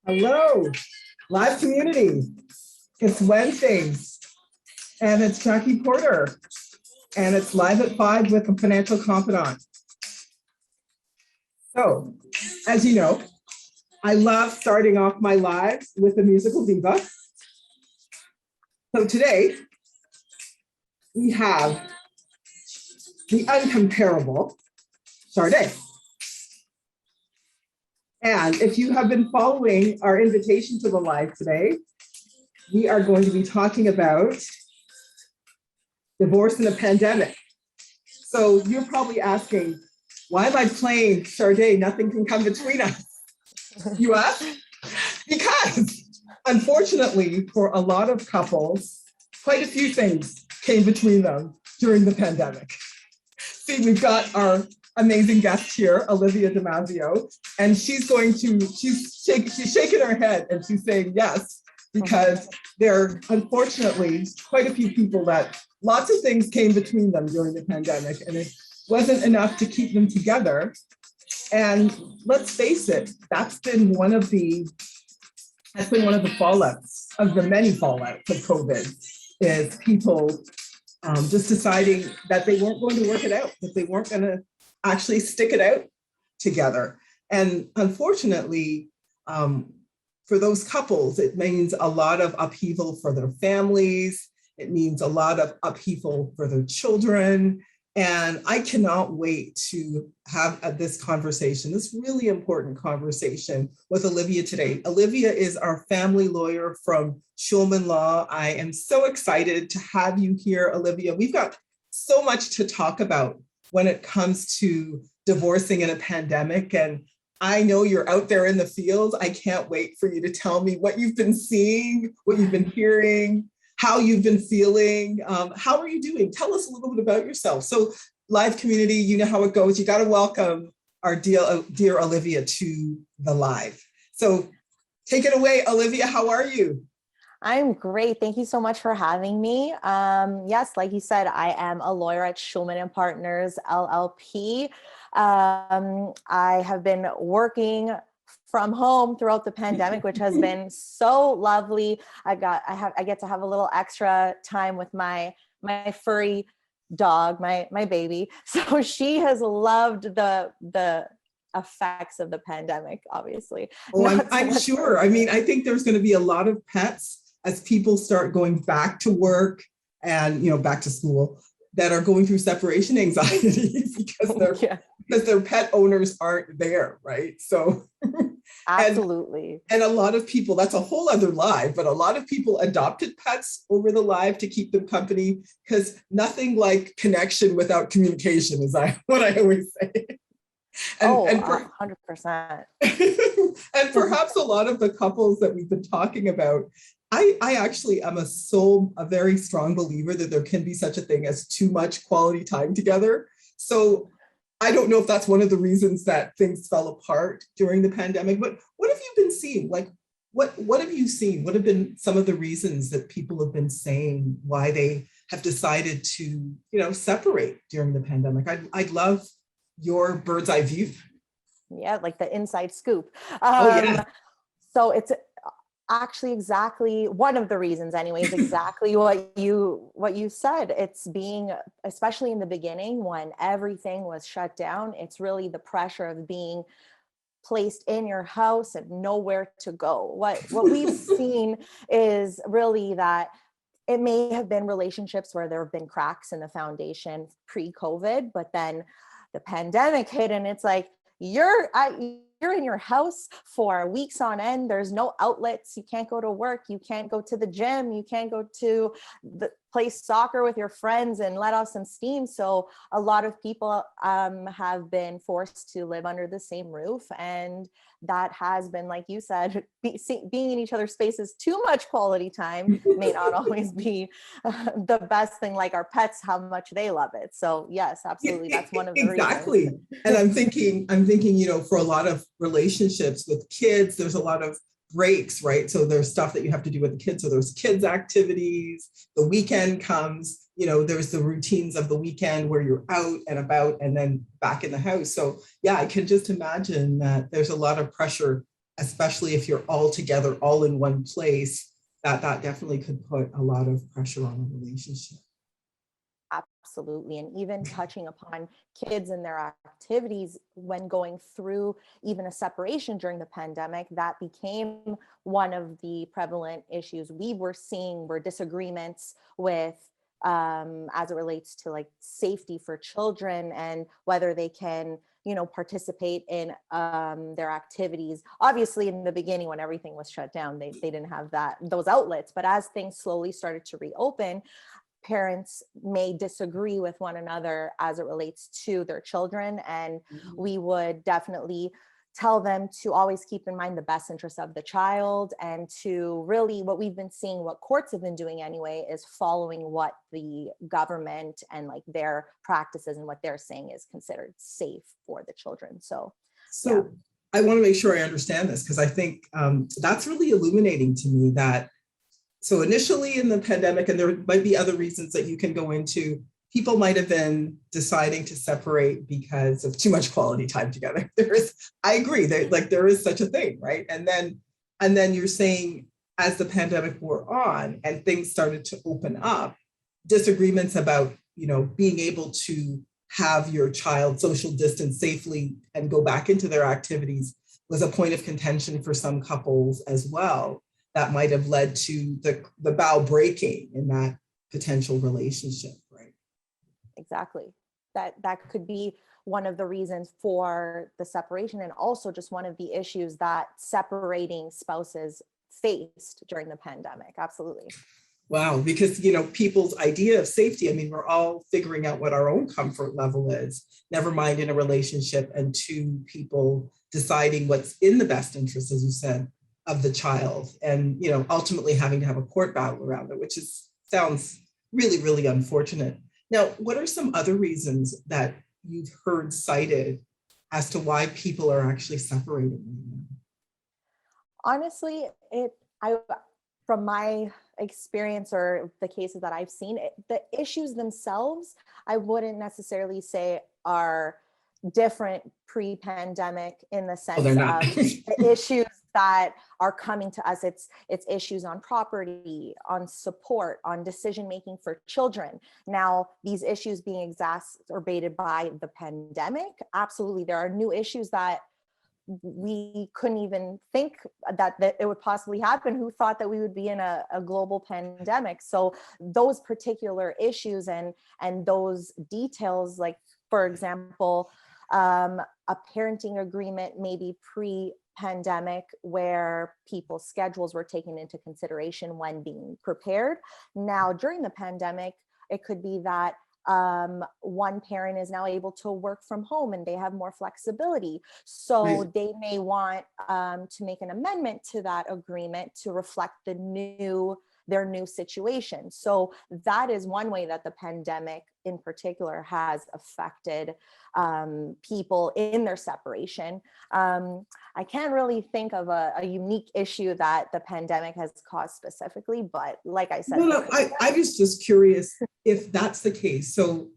Hello, live community. It's Wednesdays and it's Jackie Porter and it's live at 5 with a financial confidant. So, as you know, I love starting off my lives with a musical diva. So today we have the uncomparable Sade. And if you have been following our invitation to the live today, we are going to be talking about divorce in a pandemic. So you're probably asking, why am I playing Sade? Nothing can come between us. You ask? Because unfortunately, for a lot of couples, quite a few things came between them during the pandemic. See, we've got our amazing guest here, Olivia D'Ammizio, and she's shaking her head and she's saying yes, because there are unfortunately quite a few people that lots of things came between them during the pandemic and it wasn't enough to keep them together. And let's face it, that's been one of the fallouts of the many fallouts of COVID, is people just deciding that they weren't going to work it out, that they weren't going to actually stick it out together. And unfortunately, for those couples, it means a lot of upheaval for their families. It means a lot of upheaval for their children. And I cannot wait to have this conversation, this really important conversation with Olivia today. Olivia is our family lawyer from Shulman Law. I am so excited to have you here, Olivia. We've got so much to talk about when it comes to divorcing in a pandemic. And I know you're out there in the field. I can't wait for you to tell me what you've been seeing, what you've been hearing, how you've been feeling. How are you doing? Tell us a little bit about yourself. So live community, you know how it goes. You got to welcome our dear Olivia to the live. So take it away, Olivia. How are you? I'm great. Thank you so much for having me. Yes, like you said, I am a lawyer at Shulman Partners LLP. I have been working from home throughout the pandemic, which has been so lovely. I get to have a little extra time with my furry dog, my baby. So she has loved the effects of the pandemic, obviously. Oh, I'm sure. I mean, I think there's going to be a lot of pets as people start going back to work and, back to school, that are going through separation anxiety because their pet owners aren't there, right? So absolutely. And a lot of people, that's a whole other live, but a lot of people adopted pets over the live to keep them company, because nothing like connection without communication is what I always say. And 100%. And perhaps a lot of the couples that we've been talking about, I actually am a very strong believer that there can be such a thing as too much quality time together. So I don't know if that's one of the reasons that things fell apart during the pandemic, but what have you been seeing? Like, what have you seen? What have been some of the reasons that people have been saying why they have decided to, separate during the pandemic? I'd love your bird's eye view. Yeah, like the inside scoop. Yeah. So it's actually exactly one of the reasons, anyways, exactly what you said. It's being, especially in the beginning when everything was shut down, it's really the pressure of being placed in your house and nowhere to go. What we've seen is really that it may have been relationships where there have been cracks in the foundation pre-COVID, but then the pandemic hit and it's like, you're in your house for weeks on end. There's no outlets. You can't go to work. You can't go to the gym. You can't go to play soccer with your friends and let off some steam. So a lot of people have been forced to live under the same roof. And that has been, like you said, being in each other's spaces, too much quality time may not always be the best thing, like our pets, how much they love it. So yes, absolutely. That's one of the exactly. reasons. And I'm thinking, for a lot of relationships with kids, there's a lot of breaks, right? So there's stuff that you have to do with the kids. So there's kids activities, the weekend comes, there's the routines of the weekend where you're out and about and then back in the house. So yeah, I can just imagine that there's a lot of pressure especially if you're all together, all in one place, that definitely could put a lot of pressure on a relationship. Absolutely. And even touching upon kids and their activities when going through even a separation during the pandemic, that became one of the prevalent issues we were seeing were disagreements with as it relates to like safety for children and whether they can, participate in their activities. Obviously, in the beginning, when everything was shut down, they didn't have those outlets. But as things slowly started to reopen, parents may disagree with one another as it relates to their children. And we would definitely tell them to always keep in mind the best interest of the child, and to really, what we've been seeing, what courts have been doing anyway, is following what the government and like their practices and what they're saying is considered safe for the children. So yeah. I want to make sure I understand this, because I think that's really illuminating to me that, so initially in the pandemic, and there might be other reasons that you can go into, people might have been deciding to separate because of too much quality time together. I agree, there is such a thing, right? And then you're saying, as the pandemic wore on and things started to open up, disagreements about, being able to have your child social distance safely and go back into their activities was a point of contention for some couples as well. That might have led to the bow breaking in that potential relationship, right? Exactly. That could be one of the reasons for the separation, and also just one of the issues that separating spouses faced during the pandemic. Absolutely. Wow, because people's idea of safety, I mean, we're all figuring out what our own comfort level is, never mind in a relationship, and two people deciding what's in the best interest, as you said, of the child, and ultimately having to have a court battle around it, which sounds really, really unfortunate. Now, what are some other reasons that you've heard cited as to why people are actually separating? Honestly, from my experience or the cases that I've seen, the issues themselves, I wouldn't necessarily say are different pre-pandemic in the sense of the issues that are coming to us. It's issues on property, on support, on decision making for children. Now, these issues being exacerbated by the pandemic, absolutely, there are new issues that we couldn't even think that it would possibly happen. Who thought that we would be in a global pandemic? So those particular issues and those details, like for example, a parenting agreement maybe pre-pandemic where people's schedules were taken into consideration when being prepared. Now, during the pandemic, it could be that one parent is now able to work from home and they have more flexibility. So they may want to make an amendment to that agreement to reflect their new situation. So that is one way that the pandemic in particular has affected people in their separation. I can't really think of a unique issue that the pandemic has caused specifically, but like I said, I was just curious if that's the case. So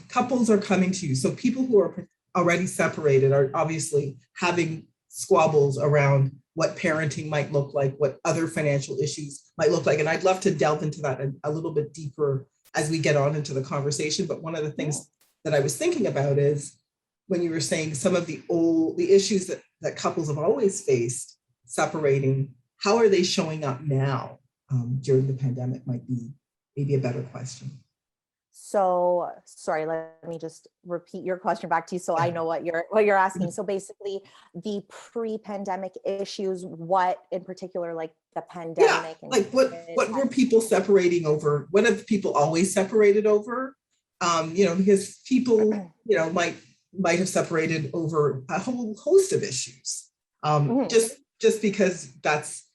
couples are coming to you. So people who are already separated are obviously having squabbles around what parenting might look like, what other financial issues might look like. And I'd love to delve into that a little bit deeper as we get on into the conversation. But one of the things that I was thinking about is when you were saying some of the issues that couples have always faced separating, how are they showing up now during the pandemic might be maybe a better question. So sorry, let me just repeat your question back to you so I know what you're asking. So basically the pre-pandemic issues, what in particular, like the pandemic? Yeah, like what were people separating over? What have people always separated over? Because people, might have separated over a whole host of issues. Just because that's,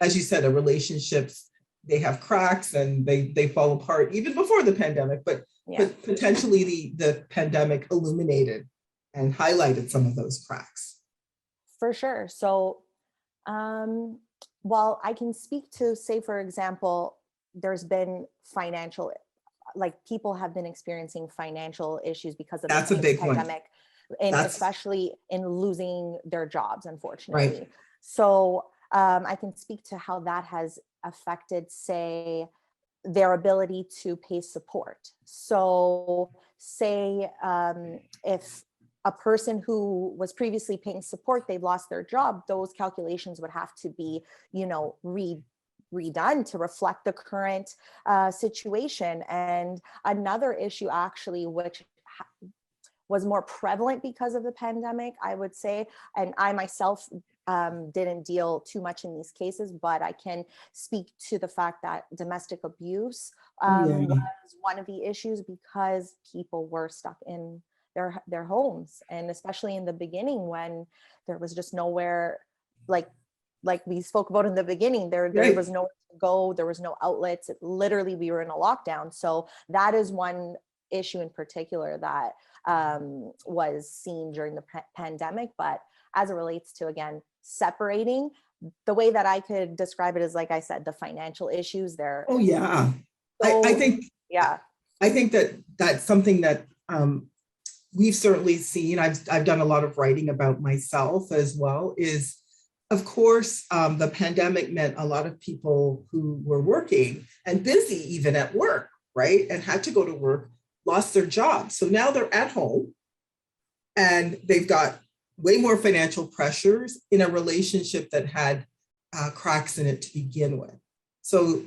as you said, a relationships, they have cracks and they fall apart even before the pandemic, but potentially the pandemic illuminated and highlighted some of those cracks. For sure. So while I can speak to, say, for example, there's been financial, like people have been experiencing financial issues because of That's a big pandemic. one. and That's especially in losing their jobs, right. unfortunately. So I can speak to how that has affected, say, their ability to pay support. So say if a person who was previously paying support, they've lost their job, those calculations would have to be, redone to reflect the current situation. And another issue actually, which was more prevalent because of the pandemic, I would say, and I myself didn't deal too much in these cases, but I can speak to the fact that domestic abuse was one of the issues, because people were stuck in their homes, and especially in the beginning when there was just nowhere, like we spoke about in the beginning, there was nowhere to go, there was no outlets. Literally, we were in a lockdown. So that is one issue in particular that was seen during the pandemic. But as it relates to, again, separating, the way that I could describe it is, like I said, the financial issues there. Oh yeah. So, I think yeah. I think that that's something that we've certainly seen. I've done a lot of writing about myself as well. Is, of course, the pandemic meant a lot of people who were working and busy even at work, right, and had to go to work, lost their jobs. So now they're at home and they've got way more financial pressures in a relationship that had cracks in it to begin with. So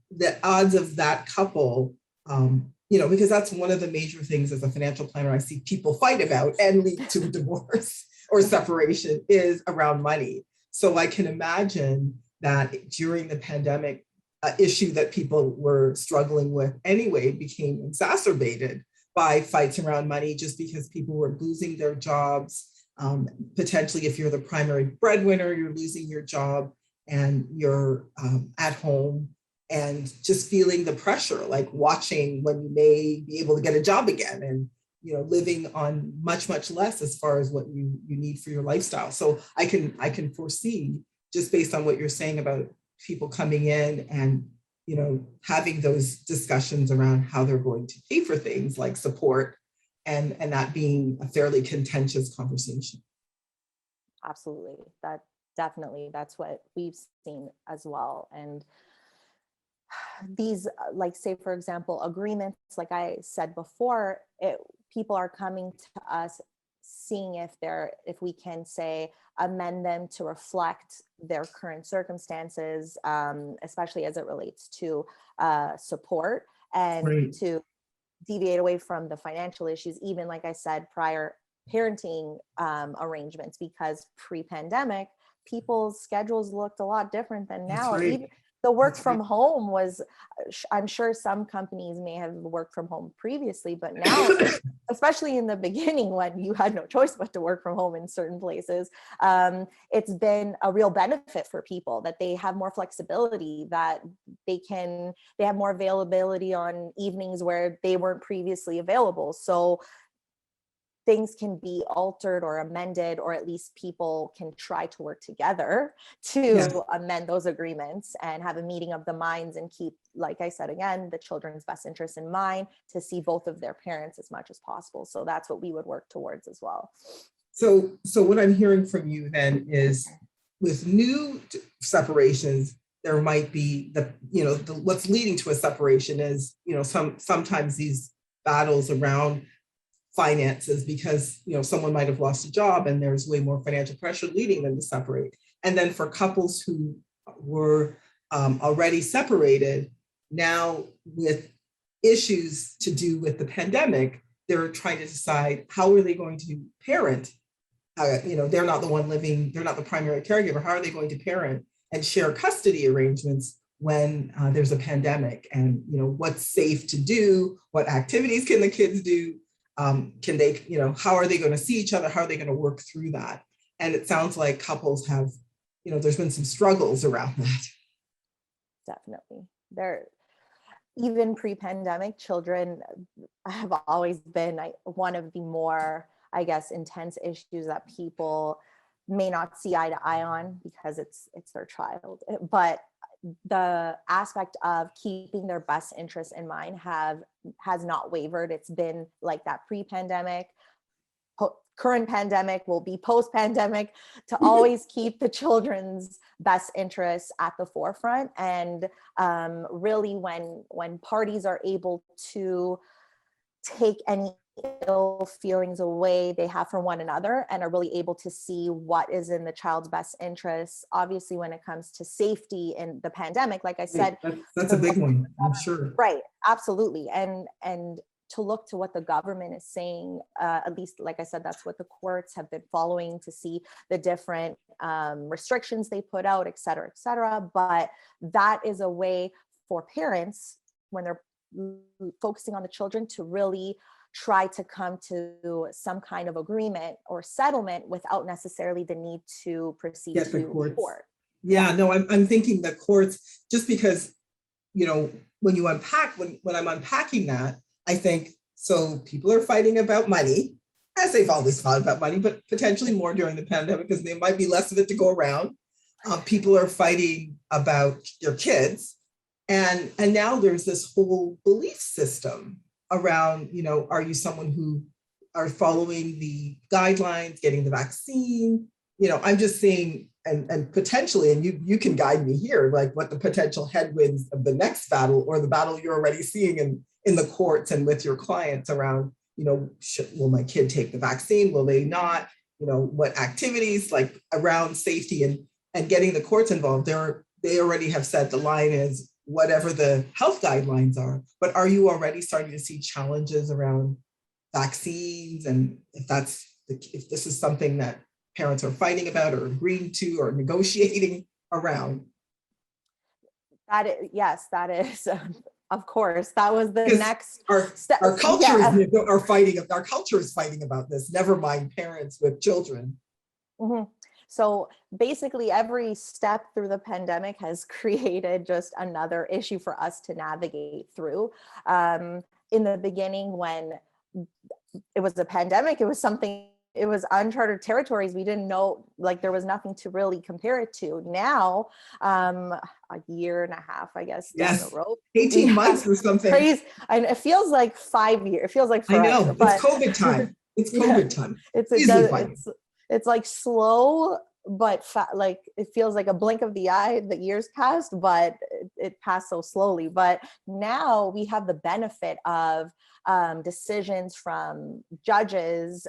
the odds of that couple, because that's one of the major things as a financial planner I see people fight about and lead to divorce or separation, is around money. So I can imagine that during the pandemic, issue that people were struggling with anyway became exacerbated by fights around money, just because people were losing their jobs. Potentially, if you're the primary breadwinner, you're losing your job and you're at home and just feeling the pressure, like watching when you may be able to get a job again, and living on much, much less as far as what you need for your lifestyle. So I can foresee, just based on what you're saying about people coming in and having those discussions around how they're going to pay for things like support, and that being a fairly contentious conversation. Absolutely. That's what we've seen as well. And these, like, say, for example, agreements, like I said before, people are coming to us seeing if we can, say, amend them to reflect their current circumstances, especially as it relates to support, and to deviate away from the financial issues, even, like I said, prior parenting arrangements, because pre-pandemic, people's schedules looked a lot different than now. Even the work from home was, I'm sure some companies may have worked from home previously, but now, especially in the beginning when you had no choice but to work from home in certain places, it's been a real benefit for people that they have more flexibility, that they have more availability on evenings where they weren't previously available. So things can be altered or amended, or at least people can try to work together to amend those agreements and have a meeting of the minds, and keep, like I said, again, the children's best interest in mind, to see both of their parents as much as possible. So that's what we would work towards as well. So what I'm hearing from you then is, with new separations, there might be what's leading to a separation is, sometimes these battles around finances, because someone might have lost a job and there's way more financial pressure leading them to separate. And then for couples who were already separated, now with issues to do with the pandemic, they're trying to decide, how are they going to parent? They're not the one living, they're not the primary caregiver. How are they going to parent and share custody arrangements when there's a pandemic? And what's safe to do? What activities can the kids do? Can they, how are they going to see each other? How are they going to work through that? And it sounds like couples have, there's been some struggles around that. Definitely. Even pre-pandemic, children have always been one of the more, I guess, intense issues that people may not see eye to eye on, because it's their child. But the aspect of keeping their best interests in mind has not wavered. It's been like that pre-pandemic. current pandemic, will be post-pandemic, to always keep the children's best interests at the forefront. And really when parties are able to take any ill feelings away they have from one another and are really able to see what is in the child's best interests. Obviously, when it comes to safety in the pandemic, like I said, that's a big one, I'm sure. Right, absolutely. And to look to what the government is saying, at least, like I said, that's what the courts have been following, to see the different restrictions they put out, et cetera, et cetera. But that is a way for parents, when they're focusing on the children, to really try to come to some kind of agreement or settlement without necessarily the need to proceed to court. Yeah, no, I'm thinking the courts, just because, when you unpack, when I'm unpacking that, I think, so people are fighting about money, as they've always fought about money, but potentially more during the pandemic because there might be less of it to go around. People are fighting about your kids. And now there's this whole belief system around, are you someone who are following the guidelines, getting the vaccine? I'm just seeing, and potentially, and you can guide me here, like what the potential headwinds of the next battle, or the battle you're already seeing in the courts and with your clients around, will my kid take the vaccine? Will they not? What activities like around safety and getting the courts involved? They already have said the line is whatever the health guidelines are, but are you already starting to see challenges around vaccines? And if this is something that parents are fighting about or agreeing to or negotiating around? Yes, that is, of course, that was the next step. Our culture our culture is fighting about this, never mind parents with children. Mm-hmm. So basically every step through the pandemic has created just another issue for us to navigate through. In the beginning, when it was a pandemic, it was uncharted territories. We didn't know, like, there was nothing to really compare it to. Now, a year and a half, I guess, down the road. 18 months or something. Crazy. And it feels like 5 years. It feels like forever. I know, it's COVID time. It's COVID time. It's like slow, but like it feels like a blink of the eye. The years passed, but it passed so slowly. But now we have the benefit of decisions from judges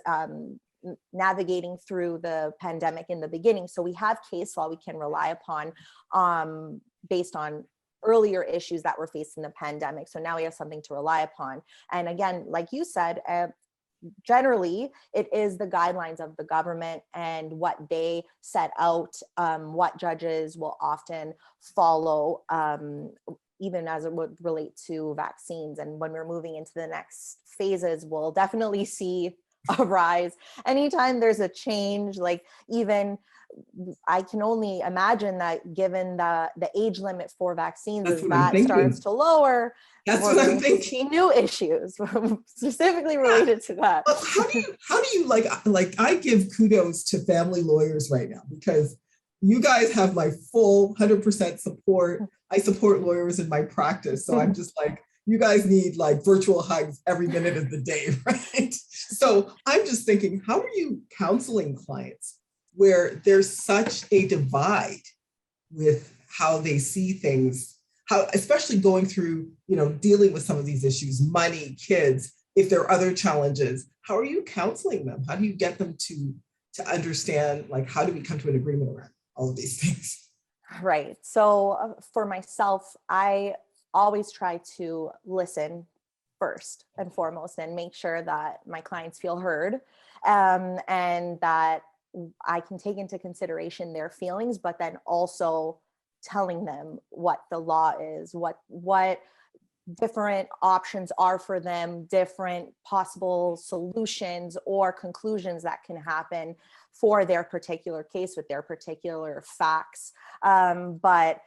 navigating through the pandemic in the beginning. So we have case law we can rely upon based on earlier issues that were faced in the pandemic. So now we have something to rely upon. And again, like you said, generally, it is the guidelines of the government and what they set out, what judges will often follow, even as it would relate to vaccines. And when we're moving into the next phases, we'll definitely see a rise. Anytime there's a change, like even I can only imagine that given the age limit for vaccines, as that starts to lower, that's what I'm thinking. See new issues specifically related to that. Well, how do you like I give kudos to family lawyers right now, because you guys have my full 100% support. I support lawyers in my practice. So I'm just like, you guys need like virtual hugs every minute of the day, right? So I'm just thinking, how are you counseling clients where there's such a divide with how they see things, how, especially going through, dealing with some of these issues, money, kids, if there are other challenges, how are you counseling them? How do you get them to understand, like, how do we come to an agreement around all of these things? Right. So for myself, I always try to listen first and foremost and make sure that my clients feel heard, and that I can take into consideration their feelings, but then also telling them what the law is, what different options are for them, different possible solutions or conclusions that can happen for their particular case with their particular facts. But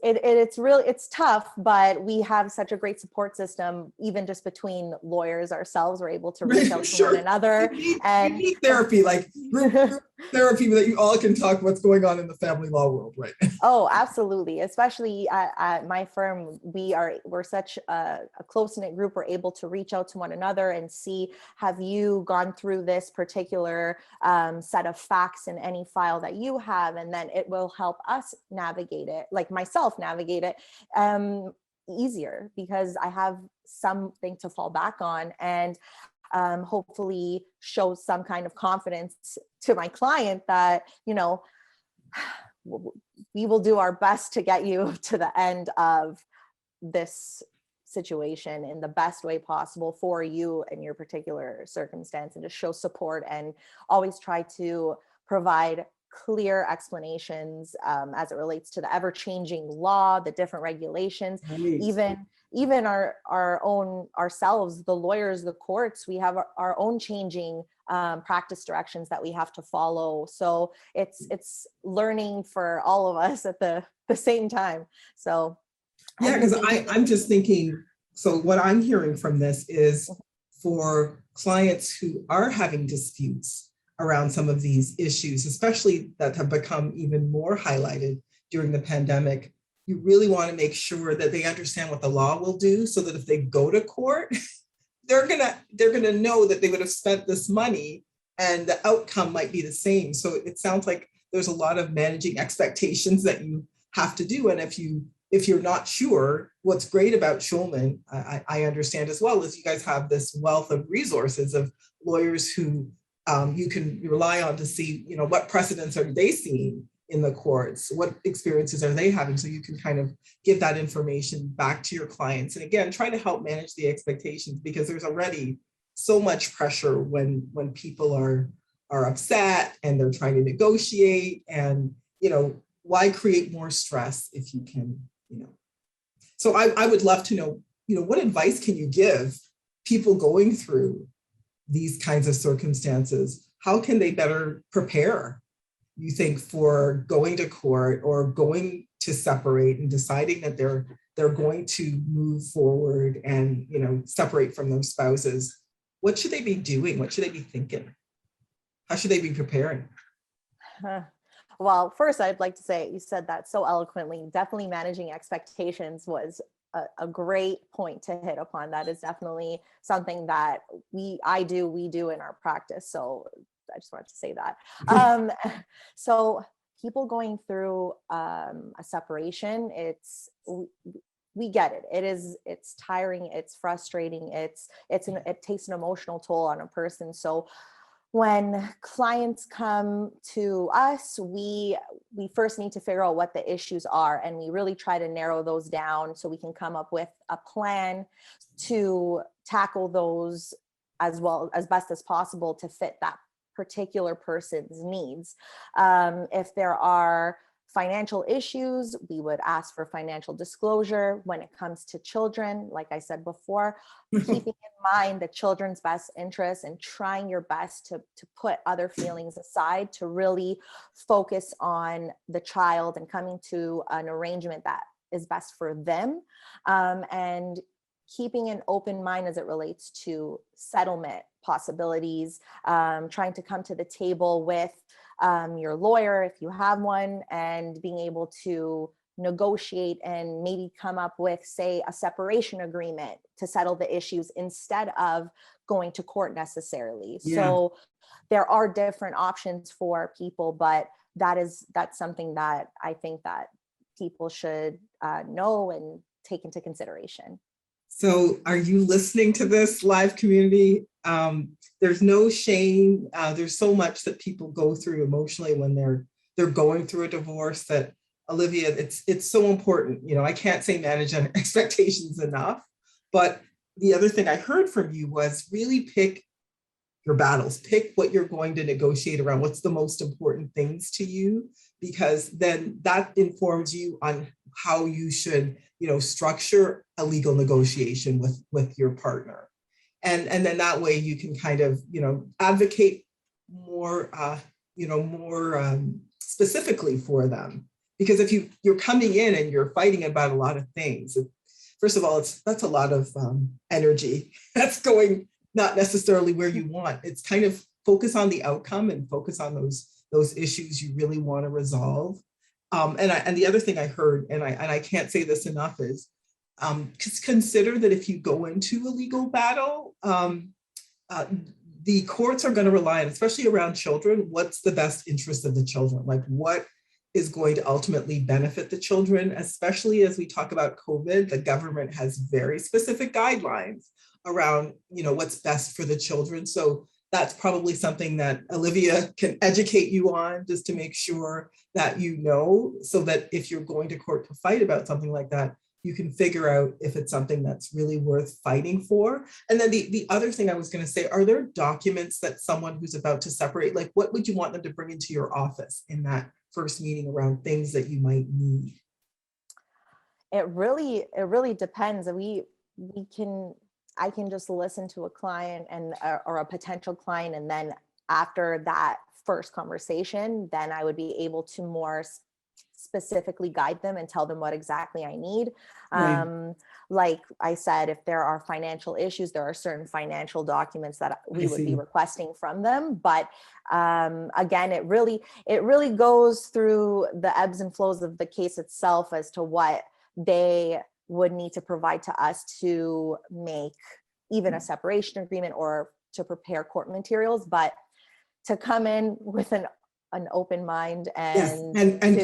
it's tough, but we have such a great support system, even just between lawyers ourselves. We're able to reach out to one another. You need therapy, like group therapy that you all can talk what's going on in the family law world right now. Oh, absolutely. Especially at my firm, we're such a close-knit group. We're able to reach out to one another and see, have you gone through this particular set of facts in any file that you have? And then it will help us navigate it, like myself navigate it easier, because I have something to fall back on, and hopefully show some kind of confidence to my client that, we will do our best to get you to the end of this situation in the best way possible for you and your particular circumstance, and to show support and always try to provide clear explanations as it relates to the ever-changing law, the different regulations, Right. even our own ourselves, the lawyers, the courts, we have our own changing practice directions that we have to follow. So it's learning for all of us at the same time. So Yeah, because I'm just thinking, so what I'm hearing from this is for clients who are having disputes around some of these issues, especially that have become even more highlighted during the pandemic, you really want to make sure that they understand what the law will do, so that if they go to court, they're gonna know that they would have spent this money and the outcome might be the same. So it sounds like there's a lot of managing expectations that you have to do. And if you're not sure, what's great about Shulman, I understand as well, is you guys have this wealth of resources of lawyers who you can rely on to see, what precedents are they seeing in the courts, what experiences are they having, so you can kind of give that information back to your clients. And again, try to help manage the expectations, because there's already so much pressure when people are upset and they're trying to negotiate, and why create more stress if you can. So I would love to know, what advice can you give people going through these kinds of circumstances? How can they better prepare, you think, for going to court or going to separate and deciding that they're going to move forward and separate from their spouses? What should they be doing? What should they be thinking? How should they be preparing? Well, first, I'd like to say, you said that so eloquently. Definitely managing expectations was a great point to hit upon. That is definitely something that we do in our practice. So I just wanted to say that. So people going through a separation, we get it. It's tiring. It's frustrating. It takes an emotional toll on a person. So when clients come to us, we first need to figure out what the issues are, and we really try to narrow those down so we can come up with a plan to tackle those as well as best as possible to fit that particular person's needs. If there are financial issues, we would ask for financial disclosure. When it comes to children, like I said before, keeping in mind the children's best interests and trying your best to put other feelings aside to really focus on the child and coming to an arrangement that is best for them, and keeping an open mind as it relates to settlement possibilities, trying to come to the table with your lawyer, if you have one, and being able to negotiate and maybe come up with, say, a separation agreement to settle the issues instead of going to court necessarily. Yeah. So there are different options for people, but that's something that I think that people should know and take into consideration. So are you listening to this, live community? There's no shame. There's so much that people go through emotionally when they're going through a divorce that, Olivia, it's so important. I can't say manage expectations enough, but the other thing I heard from you was really pick your battles, pick what you're going to negotiate around, what's the most important things to you, because then that informs you on how you should, structure a legal negotiation with your partner. And then that way you can kind of, advocate more, more specifically for them. Because if you're coming in and you're fighting about a lot of things, first of all, that's a lot of energy that's going not necessarily where you want. It's kind of focus on the outcome and focus on those those issues you really want to resolve. And the other thing I heard, and I can't say this enough, is consider that if you go into a legal battle, the courts are going to rely on, especially around children, what's the best interest of the children? Like what is going to ultimately benefit the children, especially as we talk about COVID. The government has very specific guidelines around, what's best for the children. So that's probably something that Olivia can educate you on, just to make sure that so that if you're going to court to fight about something like that, you can figure out if it's something that's really worth fighting for. And then the other thing I was going to say, are there documents that someone who's about to separate, like what would you want them to bring into your office in that first meeting around things that you might need? It really depends. I can just listen to a client or a potential client, and then after that first conversation, then I would be able to more specifically guide them and tell them what exactly I need. Right. Like I said, if there are financial issues, there are certain financial documents that we would be requesting from them. But again, it really goes through the ebbs and flows of the case itself as to what they would need to provide to us to make even a separation agreement or to prepare court materials. But to come in with an open mind and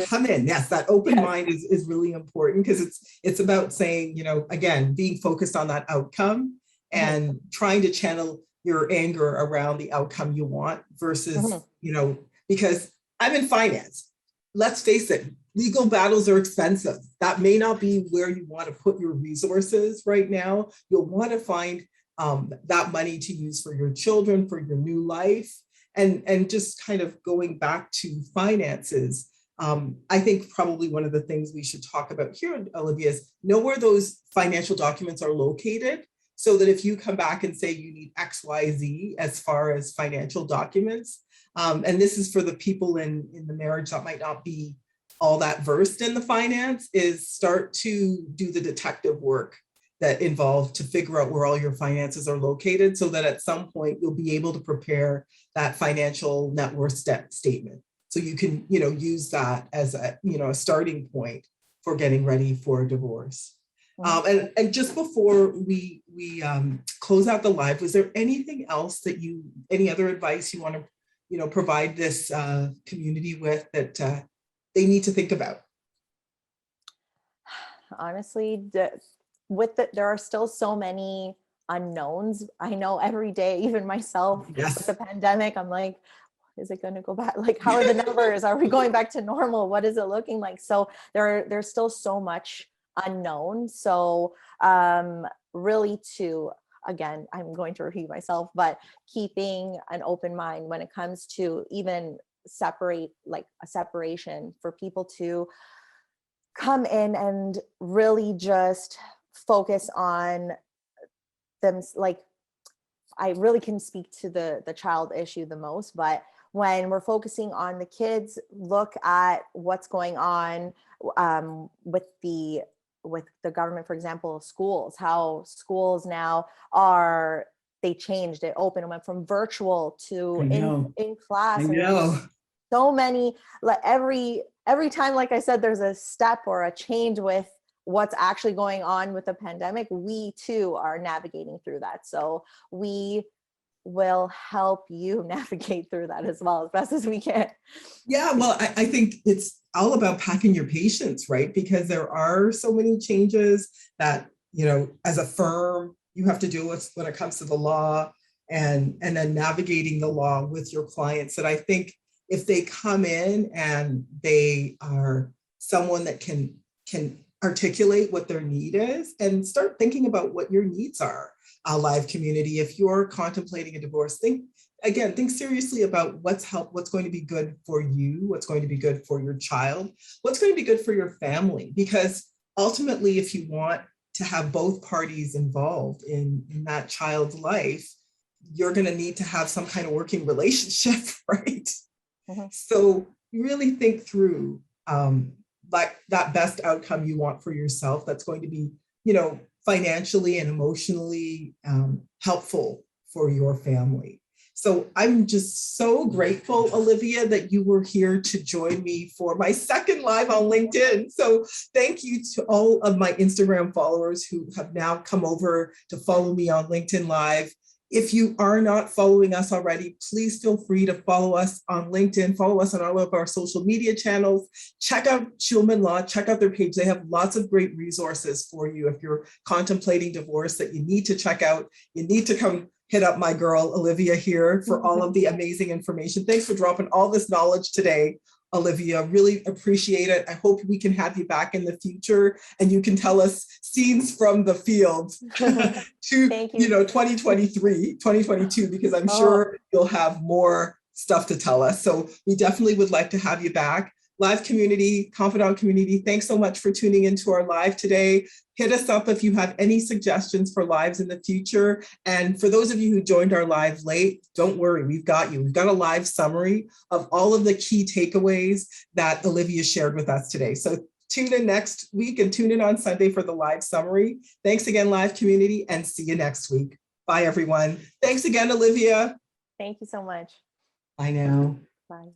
come in. Yes, that open mind is really important, because it's about saying, again, being focused on that outcome and trying to channel your anger around the outcome you want versus, because I'm in finance. Let's face it, legal battles are expensive. That may not be where you want to put your resources right now. You'll want to find that money to use for your children, for your new life. And just kind of going back to finances, I think probably one of the things we should talk about here, Olivia, is know where those financial documents are located, so that if you come back and say you need X, Y, Z as far as financial documents, and this is for the people in the marriage that might not be all that versed in the finance, is start to do the detective work that involved to figure out where all your finances are located, so that at some point you'll be able to prepare that financial net worth statement. So you can, use that as a starting point for getting ready for a divorce. And just before we close out the live, was there anything else any other advice you want to, provide this community with that they need to think about? Honestly, there are still so many unknowns. I know every day, even myself, with the pandemic, I'm like, is it going to go back? Like, how are the numbers? Are we going back to normal? What is it looking like? So there's still so much unknown. So really again, I'm going to repeat myself, but keeping an open mind when it comes to even a separation, for people to come in and really just focus on them. Like, I really can speak to the child issue the most, but when we're focusing on the kids, look at what's going on with the government, for example, schools, how schools now they changed it, went from virtual to in class. And so many, like every time, like I said, there's a step or a change with what's actually going on with the pandemic, we too are navigating through that. So we will help you navigate through that as well, as best as we can. Yeah, well, I think it's all about packing your patience, right? Because there are so many changes that, as a firm, you have to deal with when it comes to the law, and then navigating the law with your clients. And I think if they come in and they are someone that can articulate what their need is and start thinking about what your needs are, live community, if you're contemplating a divorce, think seriously about what's going to be good for you, what's going to be good for your child, what's going to be good for your family. Because ultimately, if you want to have both parties involved in that child's life, you're going to need to have some kind of working relationship, right? Mm-hmm. So really think through like that best outcome you want for yourself, that's going to be, financially and emotionally helpful for your family. So I'm just so grateful, Olivia, that you were here to join me for my second live on LinkedIn. So thank you to all of my Instagram followers who have now come over to follow me on LinkedIn Live. If you are not following us already, please feel free to follow us on LinkedIn, follow us on all of our social media channels, check out Shulman Law, check out their page. They have lots of great resources for you if you're contemplating divorce that you need to check out. You need to come hit up my girl, Olivia, here for all of the amazing information. Thanks for dropping all this knowledge today, Olivia. Really appreciate it. I hope we can have you back in the future and you can tell us scenes from the field to, Thank you. 2023, 2022, because I'm sure you'll have more stuff to tell us. So we definitely would like to have you back. Live community, Confidant community, thanks so much for tuning into our live today. Hit us up if you have any suggestions for lives in the future. And for those of you who joined our live late, don't worry, we've got you. We've got a live summary of all of the key takeaways that Olivia shared with us today. So tune in next week and tune in on Sunday for the live summary. Thanks again, live community, and see you next week. Bye, everyone. Thanks again, Olivia. Thank you so much. Bye now. Bye.